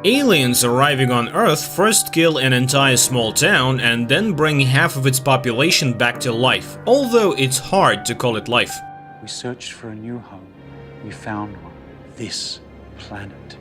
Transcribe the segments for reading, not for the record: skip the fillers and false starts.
Aliens arriving on Earth first kill an entire small town and then bring half of its population back to life, although it's hard to call it life. We searched for a new home. We found one. This planet.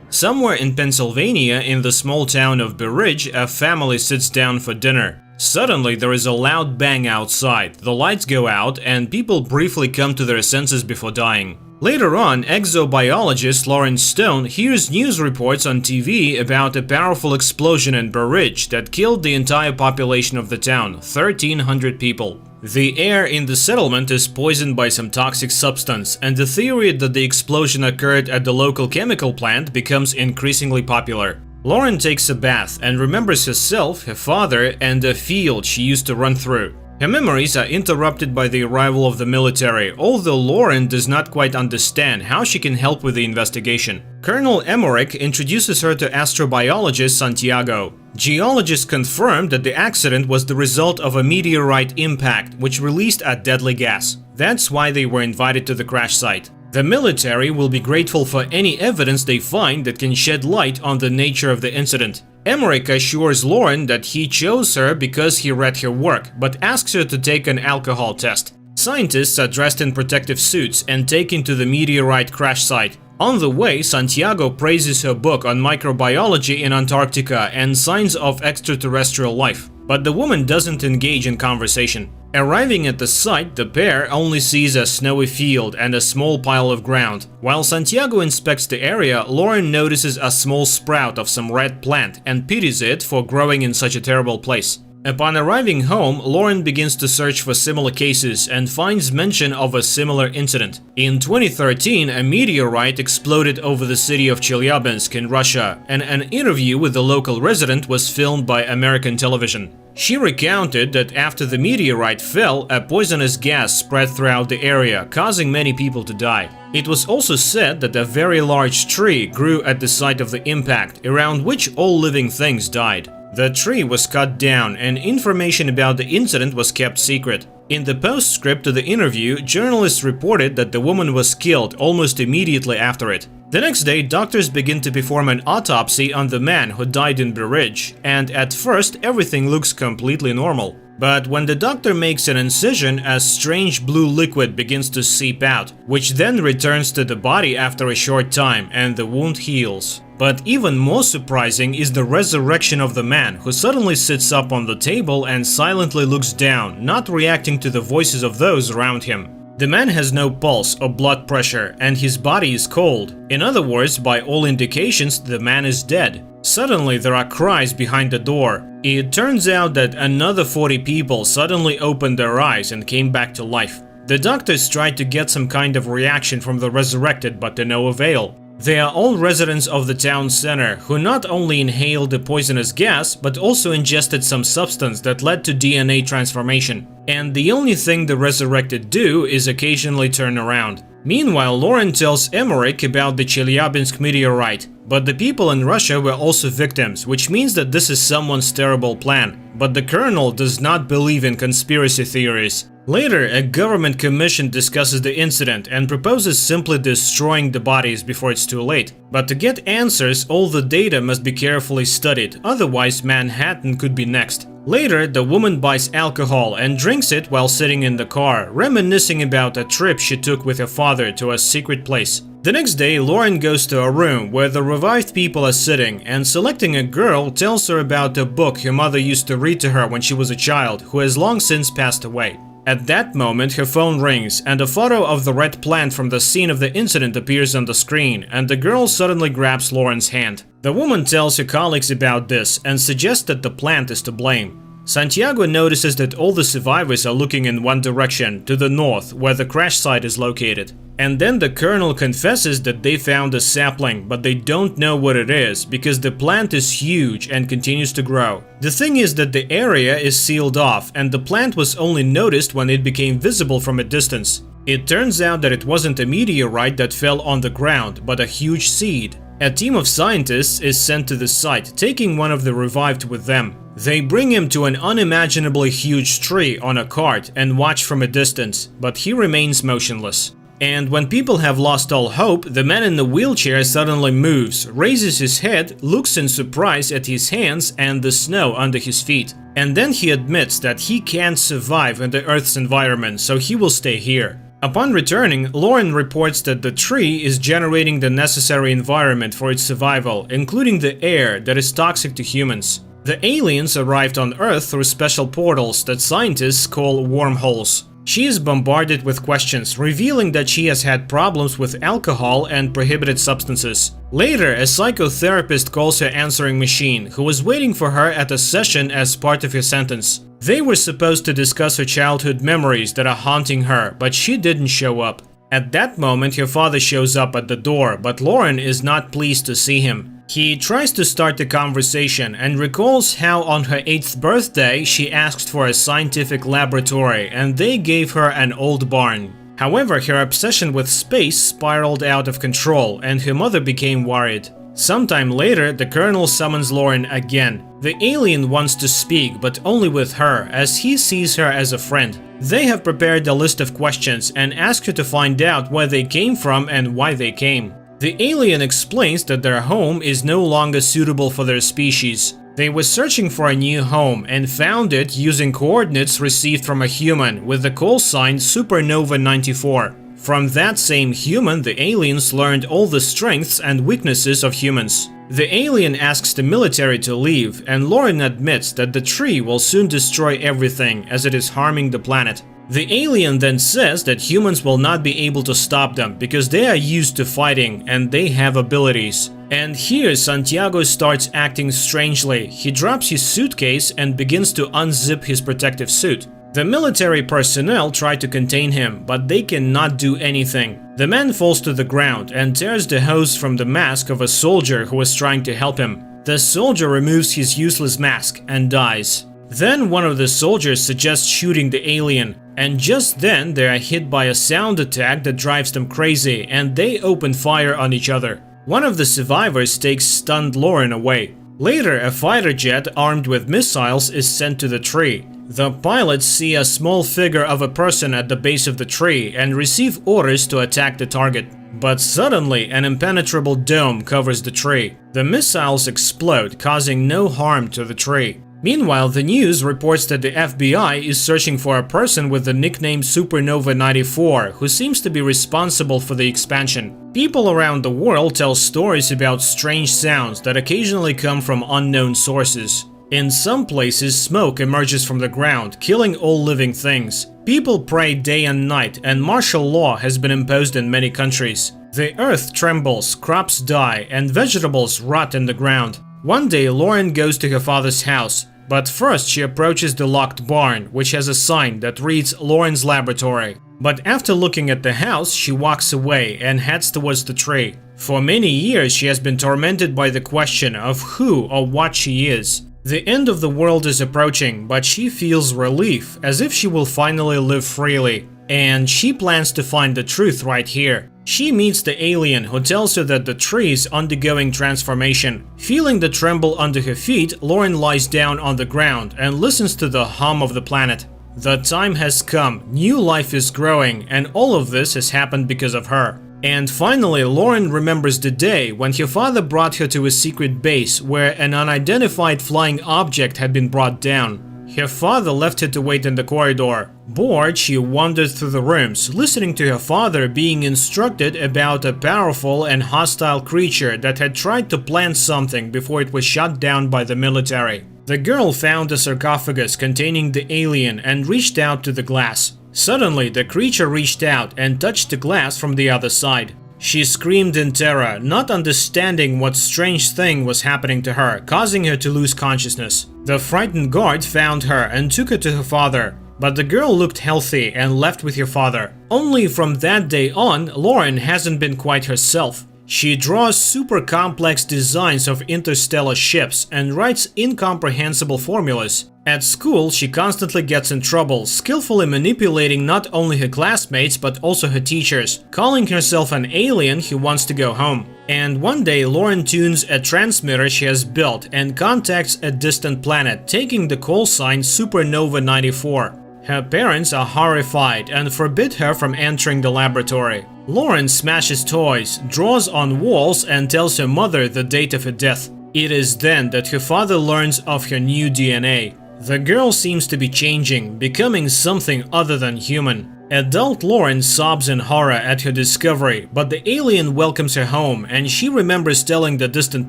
Somewhere in Pennsylvania, in the small town of Berridge, a family sits down for dinner. Suddenly, there is a loud bang outside, the lights go out, and people briefly come to their senses before dying. Later on, exobiologist Lawrence Stone hears news reports on TV about a powerful explosion in Berridge that killed the entire population of the town, 1,300 people. The air in the settlement is poisoned by some toxic substance, and the theory that the explosion occurred at the local chemical plant becomes increasingly popular. Lauren takes a bath and remembers herself, her father, and a field she used to run through. Her memories are interrupted by the arrival of the military, although Lauren does not quite understand how she can help with the investigation. Colonel Emmerich introduces her to astrobiologist Santiago. Geologists confirmed that the accident was the result of a meteorite impact, which released a deadly gas. That's why they were invited to the crash site. The military will be grateful for any evidence they find that can shed light on the nature of the incident. Emmerich assures Lauren that he chose her because he read her work, but asks her to take an alcohol test. Scientists are dressed in protective suits and taken to the meteorite crash site. On the way, Santiago praises her book on microbiology in Antarctica and signs of extraterrestrial life. But the woman doesn't engage in conversation. Arriving at the site, the pair only sees a snowy field and a small pile of ground. While Santiago inspects the area, Lauren notices a small sprout of some red plant and pities it for growing in such a terrible place. Upon arriving home, Lauren begins to search for similar cases and finds mention of a similar incident. In 2013, a meteorite exploded over the city of Chelyabinsk in Russia, and an interview with the local resident was filmed by American television. She recounted that after the meteorite fell, a poisonous gas spread throughout the area, causing many people to die. It was also said that a very large tree grew at the site of the impact, around which all living things died. The tree was cut down, and information about the incident was kept secret. In the postscript to the interview, journalists reported that the woman was killed almost immediately after it. The next day, doctors begin to perform an autopsy on the man who died in Berridge, and at first everything looks completely normal. But when the doctor makes an incision, a strange blue liquid begins to seep out, which then returns to the body after a short time, and the wound heals. But even more surprising is the resurrection of the man, who suddenly sits up on the table and silently looks down, not reacting to the voices of those around him. The man has no pulse or blood pressure, and his body is cold. In other words, by all indications, the man is dead. Suddenly, there are cries behind the door. It turns out that another 40 people suddenly opened their eyes and came back to life. The doctors tried to get some kind of reaction from the resurrected, but to no avail. They are all residents of the town center, who not only inhaled the poisonous gas, but also ingested some substance that led to DNA transformation. And the only thing the resurrected do is occasionally turn around. Meanwhile, Lauren tells Emmerich about the Chelyabinsk meteorite. But the people in Russia were also victims, which means that this is someone's terrible plan. But the colonel does not believe in conspiracy theories. Later, a government commission discusses the incident and proposes simply destroying the bodies before it's too late. But to get answers, all the data must be carefully studied, otherwise Manhattan could be next. Later, the woman buys alcohol and drinks it while sitting in the car, reminiscing about a trip she took with her father to a secret place. The next day, Lauren goes to a room where the revived people are sitting, and selecting a girl tells her about a book her mother used to read to her when she was a child, who has long since passed away. At that moment, her phone rings, and a photo of the red plant from the scene of the incident appears on the screen, and the girl suddenly grabs Lauren's hand. The woman tells her colleagues about this and suggests that the plant is to blame. Santiago notices that all the survivors are looking in one direction, to the north, where the crash site is located. And then the colonel confesses that they found a sapling, but they don't know what it is, because the plant is huge and continues to grow. The thing is that the area is sealed off, and the plant was only noticed when it became visible from a distance. It turns out that it wasn't a meteorite that fell on the ground, but a huge seed. A team of scientists is sent to the site, taking one of the revived with them. They bring him to an unimaginably huge tree on a cart and watch from a distance, but he remains motionless. And when people have lost all hope, the man in the wheelchair suddenly moves, raises his head, looks in surprise at his hands and the snow under his feet. And then he admits that he can't survive in the Earth's environment, so he will stay here. Upon returning, Lauren reports that the tree is generating the necessary environment for its survival, including the air that is toxic to humans. The aliens arrived on Earth through special portals that scientists call wormholes. She is bombarded with questions, revealing that she has had problems with alcohol and prohibited substances. Later, a psychotherapist calls her answering machine, who was waiting for her at a session as part of her sentence. They were supposed to discuss her childhood memories that are haunting her, but she didn't show up. At that moment, her father shows up at the door, but Lauren is not pleased to see him. He tries to start the conversation and recalls how on her 8th birthday she asked for a scientific laboratory and they gave her an old barn. However, her obsession with space spiraled out of control and her mother became worried. Sometime later, the colonel summons Lauren again. The alien wants to speak, but only with her, as he sees her as a friend. They have prepared a list of questions and ask her to find out where they came from and why they came. The alien explains that their home is no longer suitable for their species. They were searching for a new home and found it using coordinates received from a human with the call sign Supernova 94. From that same human, the aliens learned all the strengths and weaknesses of humans. The alien asks the military to leave, and Lauren admits that the tree will soon destroy everything as it is harming the planet. The alien then says that humans will not be able to stop them because they are used to fighting and they have abilities. And here Santiago starts acting strangely. He drops his suitcase and begins to unzip his protective suit. The military personnel try to contain him, but they cannot do anything. The man falls to the ground and tears the hose from the mask of a soldier who was trying to help him. The soldier removes his useless mask and dies. Then one of the soldiers suggests shooting the alien, and just then they are hit by a sound attack that drives them crazy and they open fire on each other. One of the survivors takes stunned Lauren away. Later, a fighter jet armed with missiles is sent to the tree. The pilots see a small figure of a person at the base of the tree and receive orders to attack the target. But suddenly, an impenetrable dome covers the tree. The missiles explode, causing no harm to the tree. Meanwhile, the news reports that the FBI is searching for a person with the nickname Supernova 94 who seems to be responsible for the expansion. People around the world tell stories about strange sounds that occasionally come from unknown sources. In some places, smoke emerges from the ground, killing all living things. People pray day and night, and martial law has been imposed in many countries. The earth trembles, crops die, and vegetables rot in the ground. One day, Lauren goes to her father's house, but first she approaches the locked barn, which has a sign that reads Lauren's laboratory. But after looking at the house, she walks away and heads towards the tree. For many years, she has been tormented by the question of who or what she is. The end of the world is approaching, but she feels relief, as if she will finally live freely. And she plans to find the truth right here. She meets the alien who tells her that the tree is undergoing transformation. Feeling the tremble under her feet, Lauren lies down on the ground and listens to the hum of the planet. The time has come, new life is growing, and all of this has happened because of her. And finally, Lauren remembers the day when her father brought her to a secret base where an unidentified flying object had been brought down. Her father left her to wait in the corridor. Bored, she wandered through the rooms, listening to her father being instructed about a powerful and hostile creature that had tried to plant something before it was shot down by the military. The girl found a sarcophagus containing the alien and reached out to the glass. Suddenly, the creature reached out and touched the glass from the other side. She screamed in terror, not understanding what strange thing was happening to her, causing her to lose consciousness. The frightened guard found her and took her to her father, but the girl looked healthy and left with her father. Only from that day on, Lauren hasn't been quite herself. She draws super complex designs of interstellar ships and writes incomprehensible formulas. At school, she constantly gets in trouble, skillfully manipulating not only her classmates but also her teachers, calling herself an alien who wants to go home. And one day, Lauren tunes a transmitter she has built and contacts a distant planet, taking the call sign Supernova 94. Her parents are horrified and forbid her from entering the laboratory. Lauren smashes toys, draws on walls, and tells her mother the date of her death. It is then that her father learns of her new DNA. The girl seems to be changing, becoming something other than human. Adult Lauren sobs in horror at her discovery, but the alien welcomes her home, and she remembers telling the distant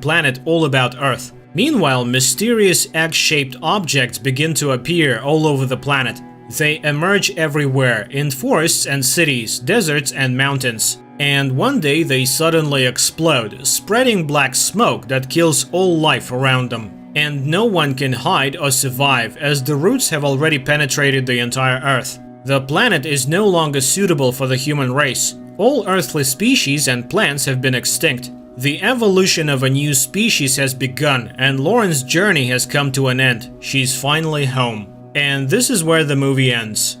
planet all about Earth. Meanwhile, mysterious egg-shaped objects begin to appear all over the planet. They emerge everywhere, in forests and cities, deserts and mountains. And one day they suddenly explode, spreading black smoke that kills all life around them. And no one can hide or survive, as the roots have already penetrated the entire Earth. The planet is no longer suitable for the human race. All earthly species and plants have been extinct. The evolution of a new species has begun, and Lauren's journey has come to an end. She's finally home. And this is where the movie ends.